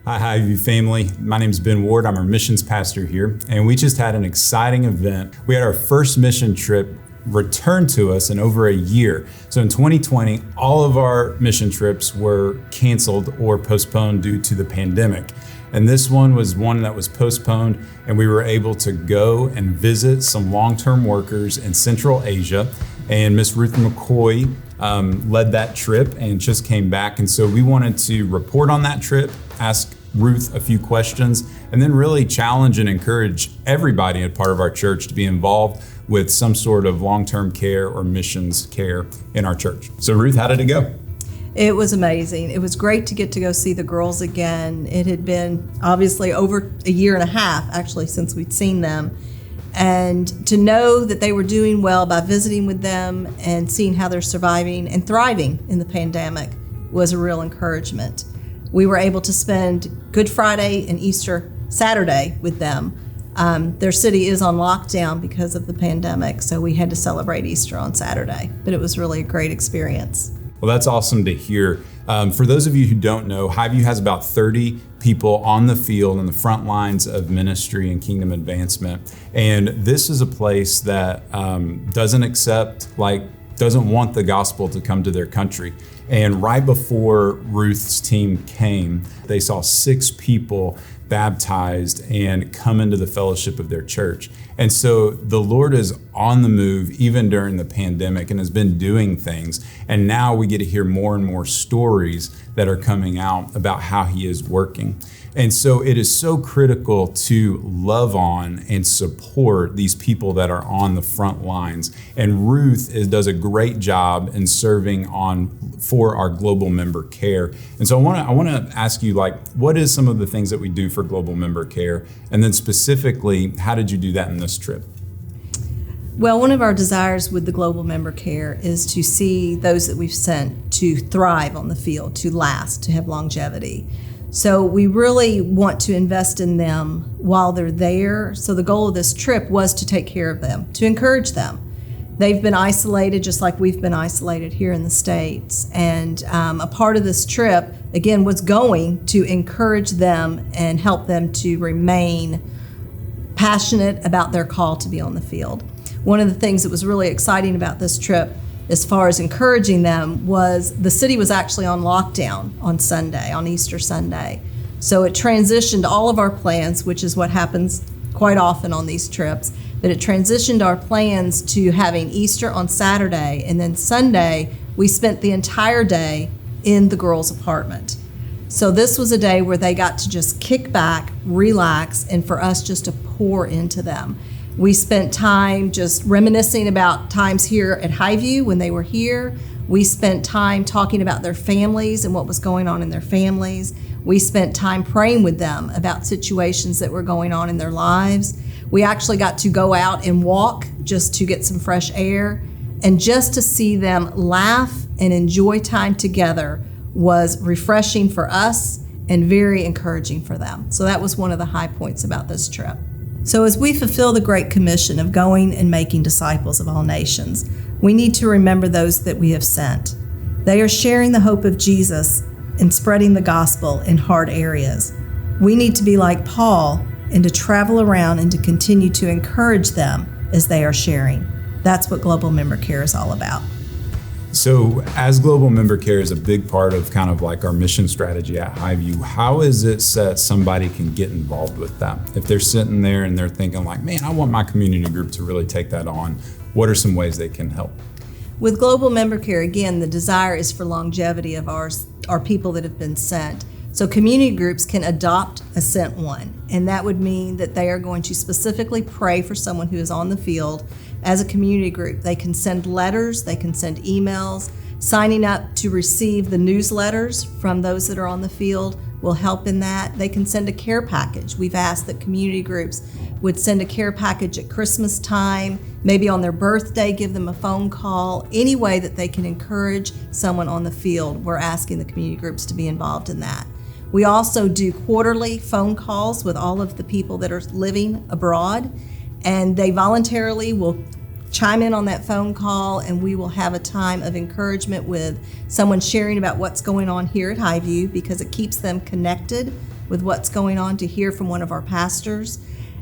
Hi, Highview family. My name is Ben Ward. I'm our missions pastor here, and we just had an exciting event. We had our first mission trip returned to us in over a year. So in 2020, all of our mission trips were canceled or postponed due to the pandemic. And this one was one that was postponed, and we were able to go and visit some long-term workers in Central Asia. And Miss Ruth McCoy led that trip and just came back. And so we wanted to report on that trip, ask Ruth a few questions, and then really challenge and encourage everybody at part of our church to be involved with some sort of long-term care or missions care in our church. So Ruth, how did it go? It was amazing. It was great to get to go see the girls again. It had been obviously over a year and a half actually since we'd seen them. And to know that they were doing well by visiting with them and seeing how they're surviving and thriving in the pandemic was a real encouragement. We were able to spend Good Friday and Easter Saturday with them. Their city is on lockdown because of the pandemic, so we had to celebrate Easter on Saturday. But it was really a great experience. Well, that's awesome to hear. For those of you who don't know, Highview has about 30 people on the field in the front lines of ministry and kingdom advancement. And this is a place that doesn't want the gospel to come to their country. And right before Ruth's team came, they saw 6 people baptized and come into the fellowship of their church. And so the Lord is on the move even during the pandemic and has been doing things. And now we get to hear more and more stories that are coming out about how he is working. And so it is so critical to love on and support these people that are on the front lines. And Ruth does a great job in serving for our global member care. And so I want to ask you, what is some of the things that we do for global member care? And then specifically, how did you do that in this trip? Well, one of our desires with the global member care is to see those that we've sent to thrive on the field, to last, to have longevity. So we really want to invest in them while they're there. So the goal of this trip was to take care of them, to encourage them. They've been isolated just like we've been isolated here in the States. And a part of this trip, again, was going to encourage them and help them to remain passionate about their call to be on the field. One of the things that was really exciting about this trip, as far as encouraging them, was the city was actually on lockdown on Sunday, on Easter Sunday. So it transitioned all of our plans, which is what happens quite often on these trips, but it transitioned our plans to having Easter on Saturday, and then Sunday we spent the entire day in the girls' apartment. So this was a day where they got to just kick back, relax, and for us just to pour into them. We spent time just reminiscing about times here at Highview when they were here. We spent time talking about their families and what was going on in their families. We spent time praying with them about situations that were going on in their lives. We actually got to go out and walk just to get some fresh air. And just to see them laugh and enjoy time together was refreshing for us and very encouraging for them. So that was one of the high points about this trip. So as we fulfill the Great Commission of going and making disciples of all nations, we need to remember those that we have sent. They are sharing the hope of Jesus and spreading the gospel in hard areas. We need to be like Paul and to travel around and to continue to encourage them as they are sharing. That's what global member care is all about. So as global member care is a big part of kind of like our mission strategy at Highview, how is it that somebody can get involved with that? If they're sitting there and they're thinking like, man, I want my community group to really take that on, what are some ways they can help? With global member care, again, the desire is for longevity of our people that have been sent. So community groups can adopt a sent one, and that would mean that they are going to specifically pray for someone who is on the field as a community group. They can send letters, they can send emails. Signing up to receive the newsletters from those that are on the field will help in that. They can send a care package. We've asked that community groups would send a care package at Christmas time, maybe on their birthday, give them a phone call. Any way that they can encourage someone on the field, we're asking the community groups to be involved in that. We also do quarterly phone calls with all of the people that are living abroad, and they voluntarily will chime in on that phone call, and we will have a time of encouragement with someone sharing about what's going on here at Highview, because it keeps them connected with what's going on, to hear from one of our pastors.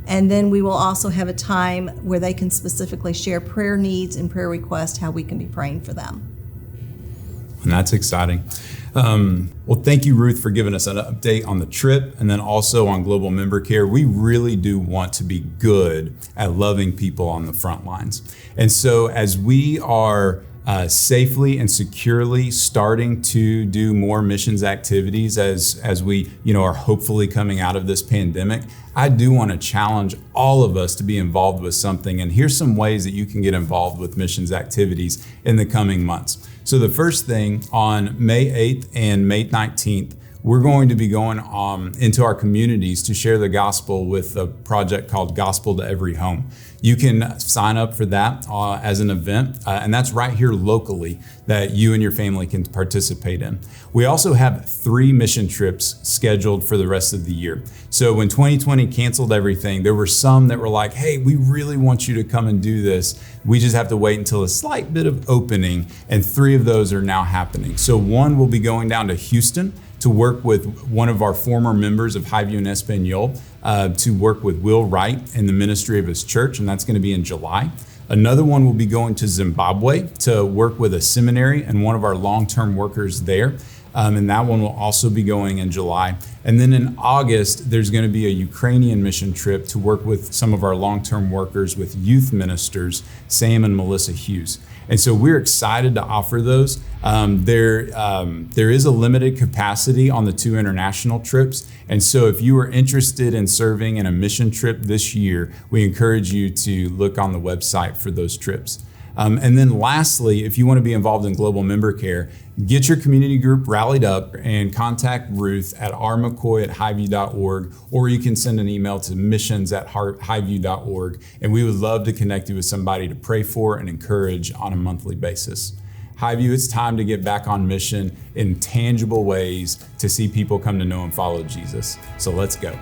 And then we will also have a time where they can specifically share prayer needs and prayer requests, how we can be praying for them. And that's exciting. Well, thank you, Ruth, for giving us an update on the trip and then also on Global Member Care. We really do want to be good at loving people on the front lines. And so as we are safely and securely starting to do more missions activities as we are hopefully coming out of this pandemic, I do want to challenge all of us to be involved with something. And here's some ways that you can get involved with missions activities in the coming months. So the first thing, on May 8th and May 19th, we're going to be going into our communities to share the gospel with a project called Gospel to Every Home. You can sign up for that as an event, and that's right here locally that you and your family can participate in. We also have 3 mission trips scheduled for the rest of the year. So when 2020 canceled everything, there were some that were like, hey, we really want you to come and do this. We just have to wait until a slight bit of opening, and 3 of those are now happening. So one will be going down to Houston to work with one of our former members of Highview and Espanol, to work with Will Wright in the ministry of his church, and that's going to be in July. Another one will be going to Zimbabwe to work with a seminary and one of our long-term workers there. And that one will also be going in July. And then in August, there's going to be a Ukrainian mission trip to work with some of our long-term workers with youth ministers, Sam and Melissa Hughes. And so we're excited to offer those. There is a limited capacity on the 2 international trips. And so if you are interested in serving in a mission trip this year, we encourage you to look on the website for those trips. And then lastly, if you want to be involved in Global Member Care, get your community group rallied up and contact Ruth at rmccoy@highview.org, or you can send an email to missions@highview.org, and we would love to connect you with somebody to pray for and encourage on a monthly basis. Highview, it's time to get back on mission in tangible ways to see people come to know and follow Jesus. So let's go.